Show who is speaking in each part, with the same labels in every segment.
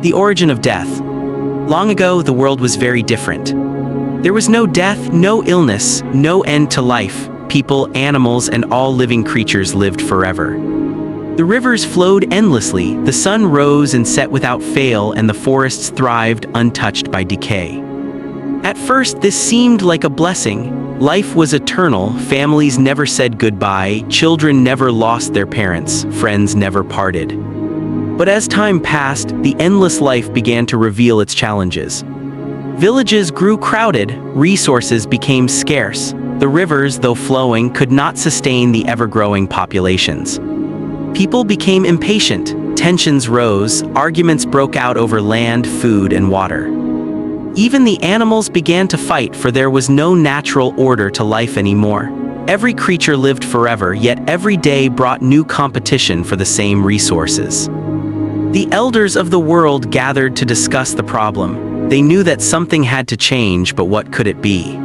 Speaker 1: The origin of death. Long ago, the world was very different. There was no death, no illness, no end to life. People, animals, and all living creatures lived forever. The rivers flowed endlessly, the sun rose and set without fail, and the forests thrived untouched by decay. At first, this seemed like a blessing. Life was eternal, families never said goodbye, children never lost their parents, friends never parted. But as time passed, the endless life began to reveal its challenges. Villages grew crowded, resources became scarce. The rivers, though flowing, could not sustain the ever-growing populations. People became impatient, tensions rose, arguments broke out over land, food, and water. Even the animals began to fight, for there was no natural order to life anymore. Every creature lived forever, yet every day brought new competition for the same resources. The elders of the world gathered to discuss the problem. They knew that something had to change, but what could it be?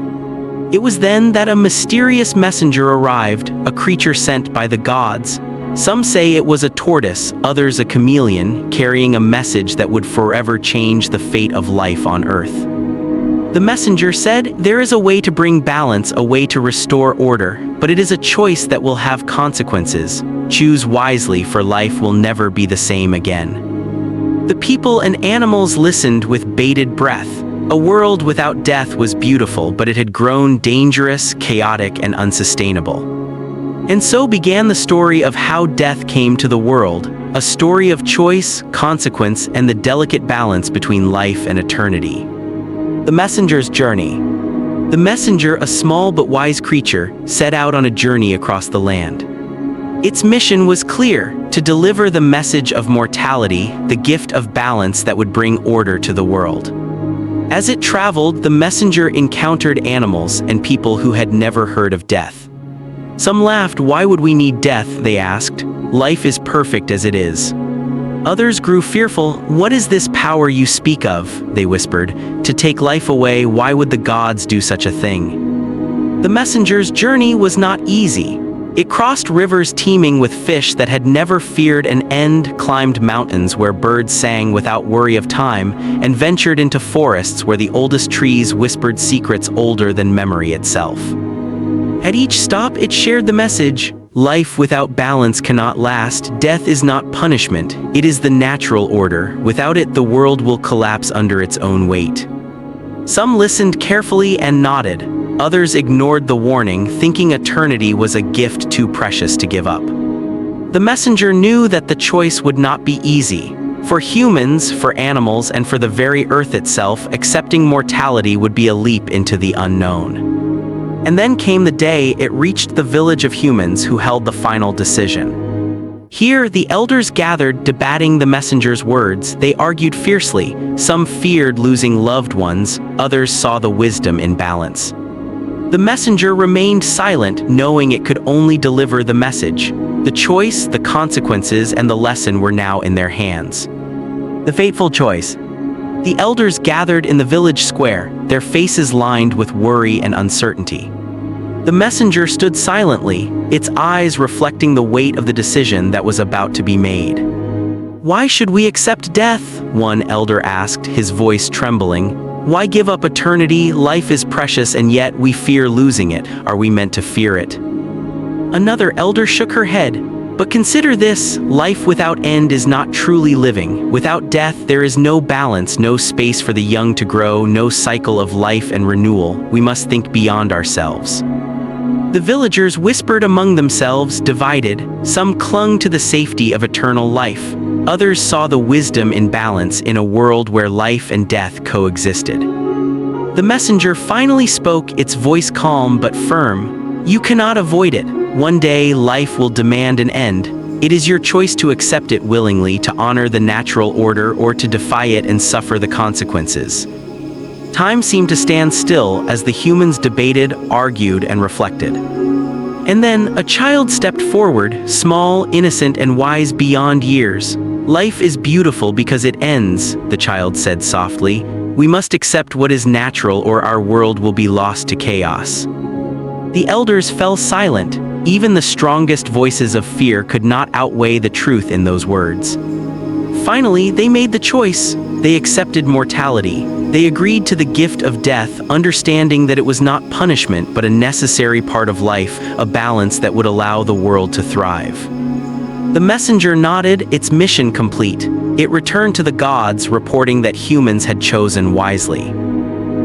Speaker 1: It was then that a mysterious messenger arrived, a creature sent by the gods. Some say it was a tortoise, others a chameleon, carrying a message that would forever change the fate of life on Earth. The messenger said, "There is a way to bring balance, a way to restore order, but it is a choice that will have consequences. Choose wisely, for life will never be the same again." The people and animals listened with bated breath. A world without death was beautiful, but it had grown dangerous, chaotic, and unsustainable. And so began the story of how death came to the world, a story of choice, consequence, and the delicate balance between life and eternity. The messenger's journey. The messenger, a small but wise creature, set out on a journey across the land. Its mission was clear: to deliver the message of mortality, the gift of balance that would bring order to the world. As it traveled, the messenger encountered animals and people who had never heard of death. Some laughed. "Why would we need death?" they asked. "Life is perfect as it is." Others grew fearful. "What is this power you speak of?" they whispered. "To take life away, why would the gods do such a thing?" The messenger's journey was not easy. It crossed rivers teeming with fish that had never feared an end, climbed mountains where birds sang without worry of time, and ventured into forests where the oldest trees whispered secrets older than memory itself. At each stop, it shared the message: life without balance cannot last. Death is not punishment, it is the natural order. Without it, the world will collapse under its own weight. Some listened carefully and nodded. Others ignored the warning, thinking eternity was a gift too precious to give up. The messenger knew that the choice would not be easy. For humans, for animals, and for the very earth itself, accepting mortality would be a leap into the unknown. And then came the day it reached the village of humans who held the final decision. Here, the elders gathered, debating the messenger's words. They argued fiercely. Some feared losing loved ones, others saw the wisdom in balance. The messenger remained silent, knowing it could only deliver the message. The choice, the consequences, and the lesson were now in their hands. The fateful choice. The elders gathered in the village square, their faces lined with worry and uncertainty. The messenger stood silently, its eyes reflecting the weight of the decision that was about to be made. "Why should we accept death?" one elder asked, his voice trembling. "Why give up eternity? Life is precious, and yet we fear losing it. Are we meant to fear it?" Another elder shook her head. "But consider this, life without end is not truly living. Without death, there is no balance, no space for the young to grow, no cycle of life and renewal. We must think beyond ourselves." The villagers whispered among themselves, divided. Some clung to the safety of eternal life. Others saw the wisdom in balance in a world where life and death coexisted. The messenger finally spoke, its voice calm but firm. "You cannot avoid it. One day, life will demand an end. It is your choice to accept it willingly, to honor the natural order, or to defy it and suffer the consequences." Time seemed to stand still as the humans debated, argued, and reflected. And then a child stepped forward, small, innocent, and wise beyond years. "Life is beautiful because it ends," the child said softly. "We must accept what is natural, or our world will be lost to chaos." The elders fell silent. Even the strongest voices of fear could not outweigh the truth in those words. Finally, they made the choice. They accepted mortality. They agreed to the gift of death, understanding that it was not punishment but a necessary part of life, a balance that would allow the world to thrive. The messenger nodded, its mission complete. It returned to the gods, reporting that humans had chosen wisely.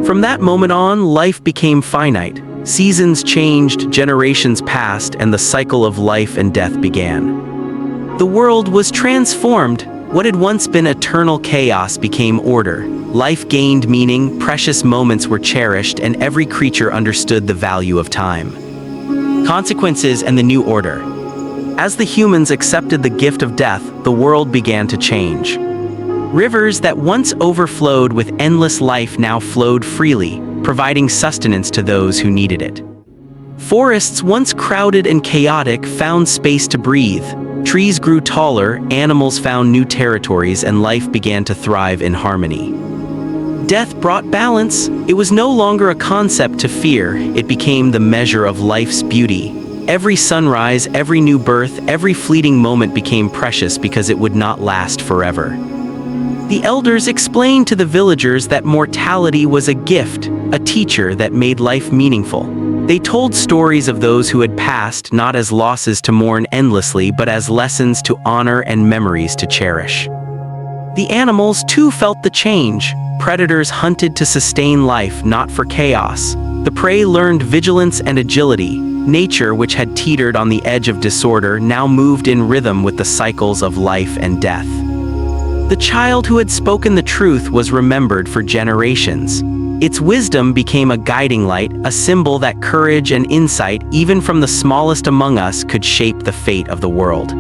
Speaker 1: From that moment on, life became finite. Seasons changed, generations passed, and the cycle of life and death began. The world was transformed. What had once been eternal chaos became order. Life gained meaning, precious moments were cherished, and every creature understood the value of time. Consequences and the new order. As the humans accepted the gift of death, the world began to change. Rivers that once overflowed with endless life now flowed freely, providing sustenance to those who needed it. Forests once crowded and chaotic found space to breathe. Trees grew taller, animals found new territories, and life began to thrive in harmony. Death brought balance. It was no longer a concept to fear, it became the measure of life's beauty. Every sunrise, every new birth, every fleeting moment became precious because it would not last forever. The elders explained to the villagers that mortality was a gift, a teacher that made life meaningful. They told stories of those who had passed, not as losses to mourn endlessly, but as lessons to honor and memories to cherish. The animals too felt the change. Predators hunted to sustain life, not for chaos. The prey learned vigilance and agility. Nature, which had teetered on the edge of disorder, now moved in rhythm with the cycles of life and death. The child who had spoken the truth was remembered for generations. Its wisdom became a guiding light, a symbol that courage and insight, even from the smallest among us, could shape the fate of the world.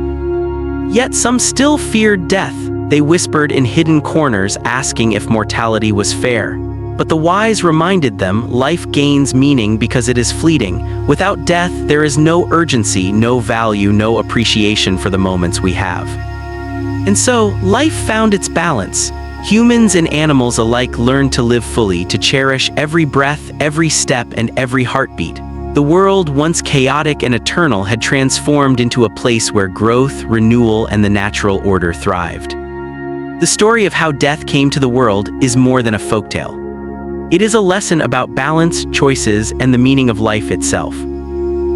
Speaker 1: Yet some still feared death. They whispered in hidden corners, asking if mortality was fair. But the wise reminded them, life gains meaning because it is fleeting. Without death, there is no urgency, no value, no appreciation for the moments we have. And so, life found its balance. Humans and animals alike learned to live fully, to cherish every breath, every step, and every heartbeat. The world, once chaotic and eternal, had transformed into a place where growth, renewal, and the natural order thrived. The story of how death came to the world is more than a folktale. It is a lesson about balance, choices, and the meaning of life itself.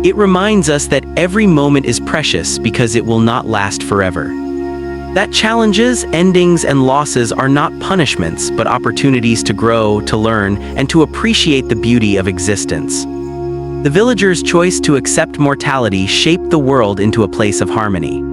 Speaker 1: It reminds us that every moment is precious because it will not last forever. That challenges, endings, and losses are not punishments, but opportunities to grow, to learn, and to appreciate the beauty of existence. The villagers' choice to accept mortality shaped the world into a place of harmony.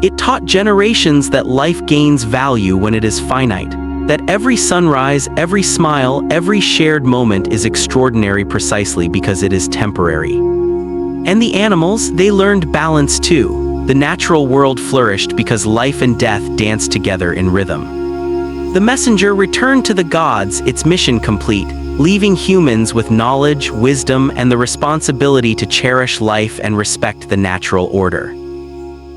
Speaker 1: It taught generations that life gains value when it is finite, that every sunrise, every smile, every shared moment is extraordinary precisely because it is temporary. And the animals, they learned balance too. The natural world flourished because life and death danced together in rhythm. The messenger returned to the gods, its mission complete, leaving humans with knowledge, wisdom, and the responsibility to cherish life and respect the natural order.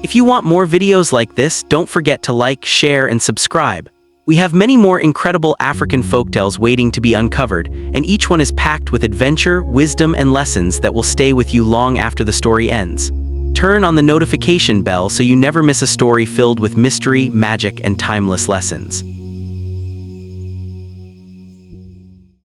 Speaker 1: If you want more videos like this, don't forget to like, share, and subscribe. We have many more incredible African folktales waiting to be uncovered, and each one is packed with adventure, wisdom, and lessons that will stay with you long after the story ends. Turn on the notification bell so you never miss a story filled with mystery, magic, and timeless lessons.